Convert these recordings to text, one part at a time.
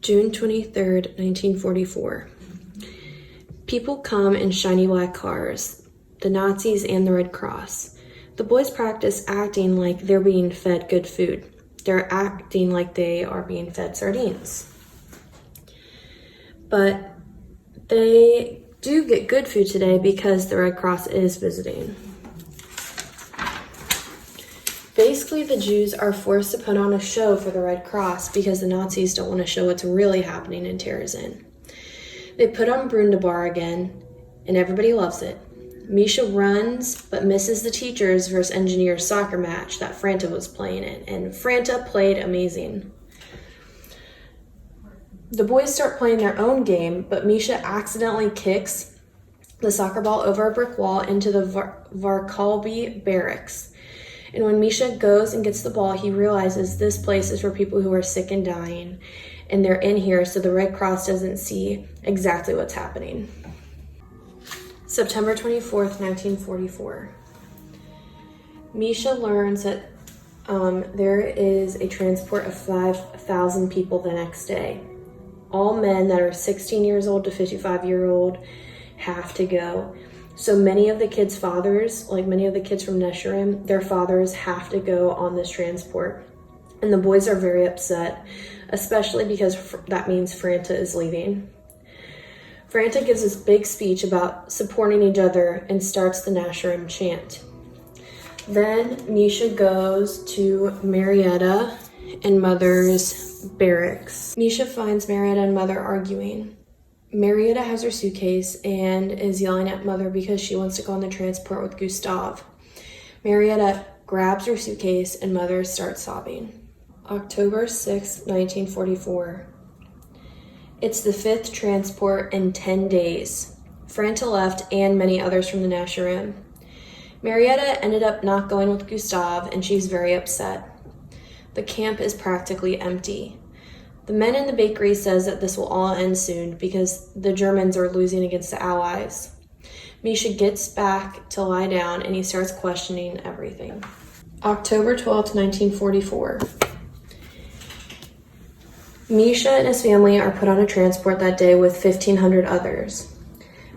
June 23rd, 1944. People come in shiny black cars, the Nazis and the Red Cross. The boys practice acting like they're being fed good food. They're acting like they are being fed sardines. But they do get good food today because the Red Cross is visiting. Basically, the Jews are forced to put on a show for the Red Cross because the Nazis don't want to show what's really happening in Terezin. They put on Brundabar again, and everybody loves it. Misha runs, but misses the teachers versus engineers soccer match that Franta was playing in, and Franta played amazing. The boys start playing their own game, but Misha accidentally kicks the soccer ball over a brick wall into the Varkalbi barracks. And when Misha goes and gets the ball, he realizes this place is for people who are sick and dying, and they're in here so the Red Cross doesn't see exactly what's happening. September 24th, 1944. Misha learns that there is a transport of 5,000 people the next day. All men that are 16 years old to 55-year-old have to go. So many of the kids' fathers, like many of the kids from Nesharim, their fathers have to go on this transport. And the boys are very upset, especially because that means Franta is leaving. Franta gives this big speech about supporting each other and starts the Nesharim chant. Then Misha goes to Marietta and Mother's barracks. Misha finds Marietta and Mother arguing. Marietta has her suitcase and is yelling at Mother because she wants to go on the transport with Gustav. Marietta grabs her suitcase and Mother starts sobbing. October 6, 1944. It's the 5th transport in 10 days. Franta left and many others from the Nesharim. Marietta ended up not going with Gustav and she's very upset. The camp is practically empty. The men in the bakery says that this will all end soon because the Germans are losing against the Allies. Misha gets back to lie down and he starts questioning everything. October 12th, 1944. Misha and his family are put on a transport that day with 1,500 others.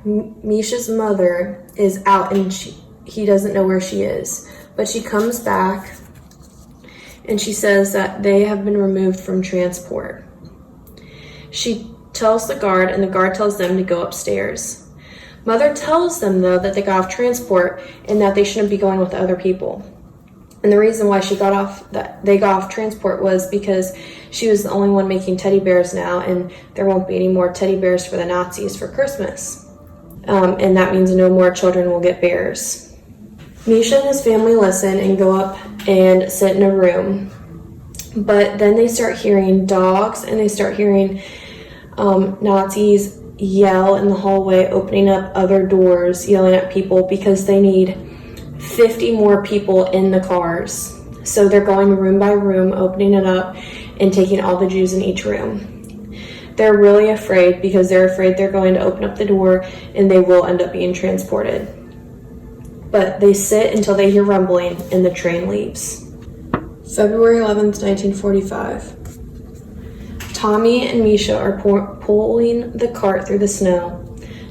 Misha's mother is out and he doesn't know where she is, but she comes back and she says that they have been removed from transport. She tells the guard, and the guard tells them to go upstairs. Mother tells them, though, that they got off transport and that they shouldn't be going with other people. And the reason why they got off transport was because she was the only one making teddy bears now, and there won't be any more teddy bears for the Nazis for Christmas. And that means no more children will get bears. Misha and his family listen and go up and sit in a room. But then they start hearing dogs and they start hearing Nazis yell in the hallway, opening up other doors, yelling at people because they need 50 more people in the cars. So they're going room by room, opening it up and taking all the Jews in each room. They're really afraid because they're afraid they're going to open up the door and they will end up being transported. But they sit until they hear rumbling and the train leaves. February 11th, 1945. Tommy and Misha are pulling the cart through the snow.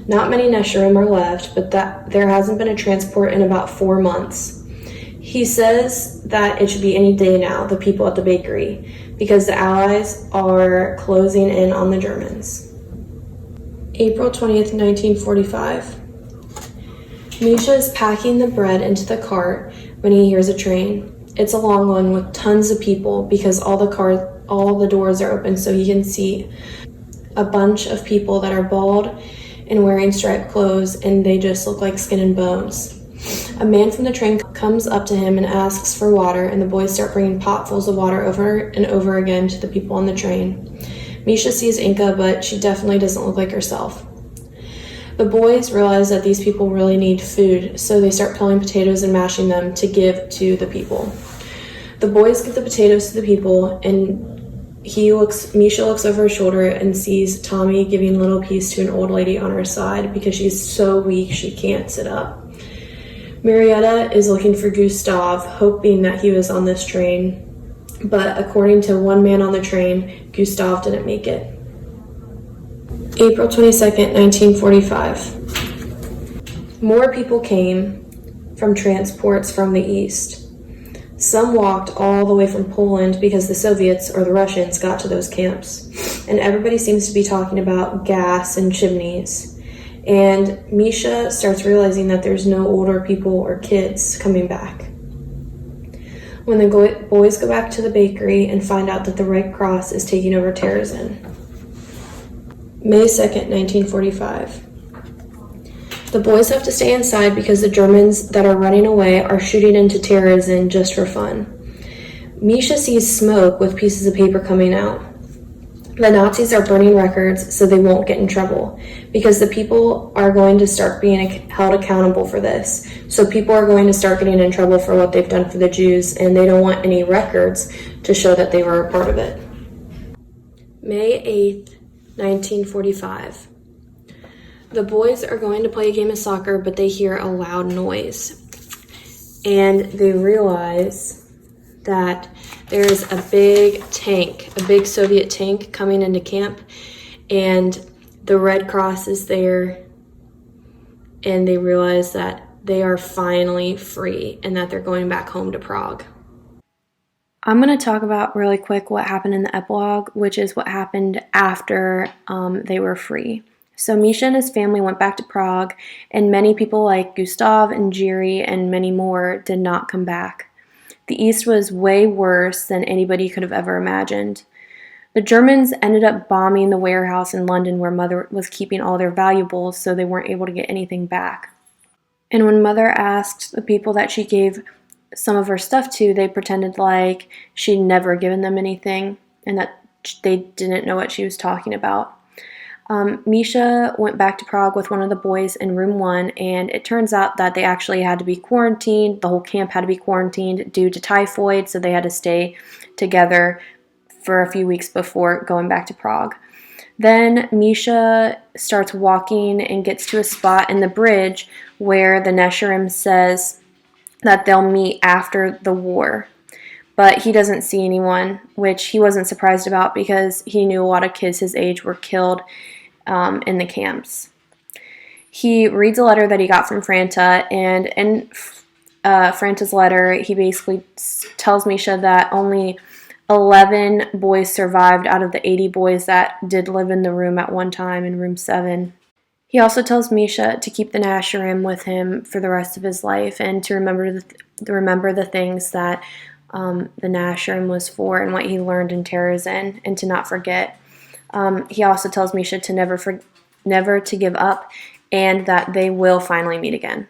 Not many Nesharim are left, but there hasn't been a transport in about 4 months. He says that it should be any day now, the people at the bakery, because the Allies are closing in on the Germans. April 20th, 1945. Misha is packing the bread into the cart when he hears a train. It's a long one with tons of people because all the doors are open so he can see a bunch of people that are bald and wearing striped clothes and they just look like skin and bones. A man from the train comes up to him and asks for water, and the boys start bringing potfuls of water over and over again to the people on the train. Misha sees Inka, but she definitely doesn't look like herself. The boys realize that these people really need food, so they start peeling potatoes and mashing them to give to the people. The boys give the potatoes to the people, and Misha looks over her shoulder and sees Tommy giving a little piece to an old lady on her side because she's so weak she can't sit up. Marietta is looking for Gustav, hoping that he was on this train, but according to one man on the train, Gustav didn't make it. April 22nd, 1945. More people came from transports from the east. Some walked all the way from Poland because the Soviets or the Russians got to those camps. And everybody seems to be talking about gas and chimneys. And Misha starts realizing that there's no older people or kids coming back. When the boys go back to the bakery and find out that the Red Cross is taking over Terezin. May 2nd, 1945. The boys have to stay inside because the Germans that are running away are shooting into Terezin just for fun. Misha sees smoke with pieces of paper coming out. The Nazis are burning records so they won't get in trouble because the people are going to start being held accountable for this. So people are going to start getting in trouble for what they've done for the Jews, and they don't want any records to show that they were a part of it. May 8th, 1945. The boys are going to play a game of soccer, but they hear a loud noise. And they realize that there's a big tank, a big Soviet tank coming into camp, and the Red Cross is there, and they realize that they are finally free and that they're going back home to Prague. I'm going to talk about really quick what happened in the epilogue, which is what happened after they were free. So Misha and his family went back to Prague, and many people like Gustav and Jiri and many more did not come back. The East was way worse than anybody could have ever imagined. The Germans ended up bombing the warehouse in London where Mother was keeping all their valuables, so they weren't able to get anything back. And when Mother asked the people that she gave some of her stuff to, they pretended like she'd never given them anything and that they didn't know what she was talking about. Misha went back to Prague with one of the boys in room 1, and it turns out that they actually had to be quarantined. The whole camp had to be quarantined due to typhoid, so they had to stay together for a few weeks before going back to Prague. Then Misha starts walking and gets to a spot in the bridge where the Nesherim says that they'll meet after the war. But he doesn't see anyone, which he wasn't surprised about because he knew a lot of kids his age were killed in the camps. He reads a letter that he got from Franta, and in Franta's letter, he basically tells Misha that only 11 boys survived out of the 80 boys that did live in the room at one time, in room 7. He also tells Misha to keep the Nesherim with him for the rest of his life and to remember the things that the Nesherim was for and what he learned in Terezin, and to not forget. He also tells Misha to never to give up, and that they will finally meet again.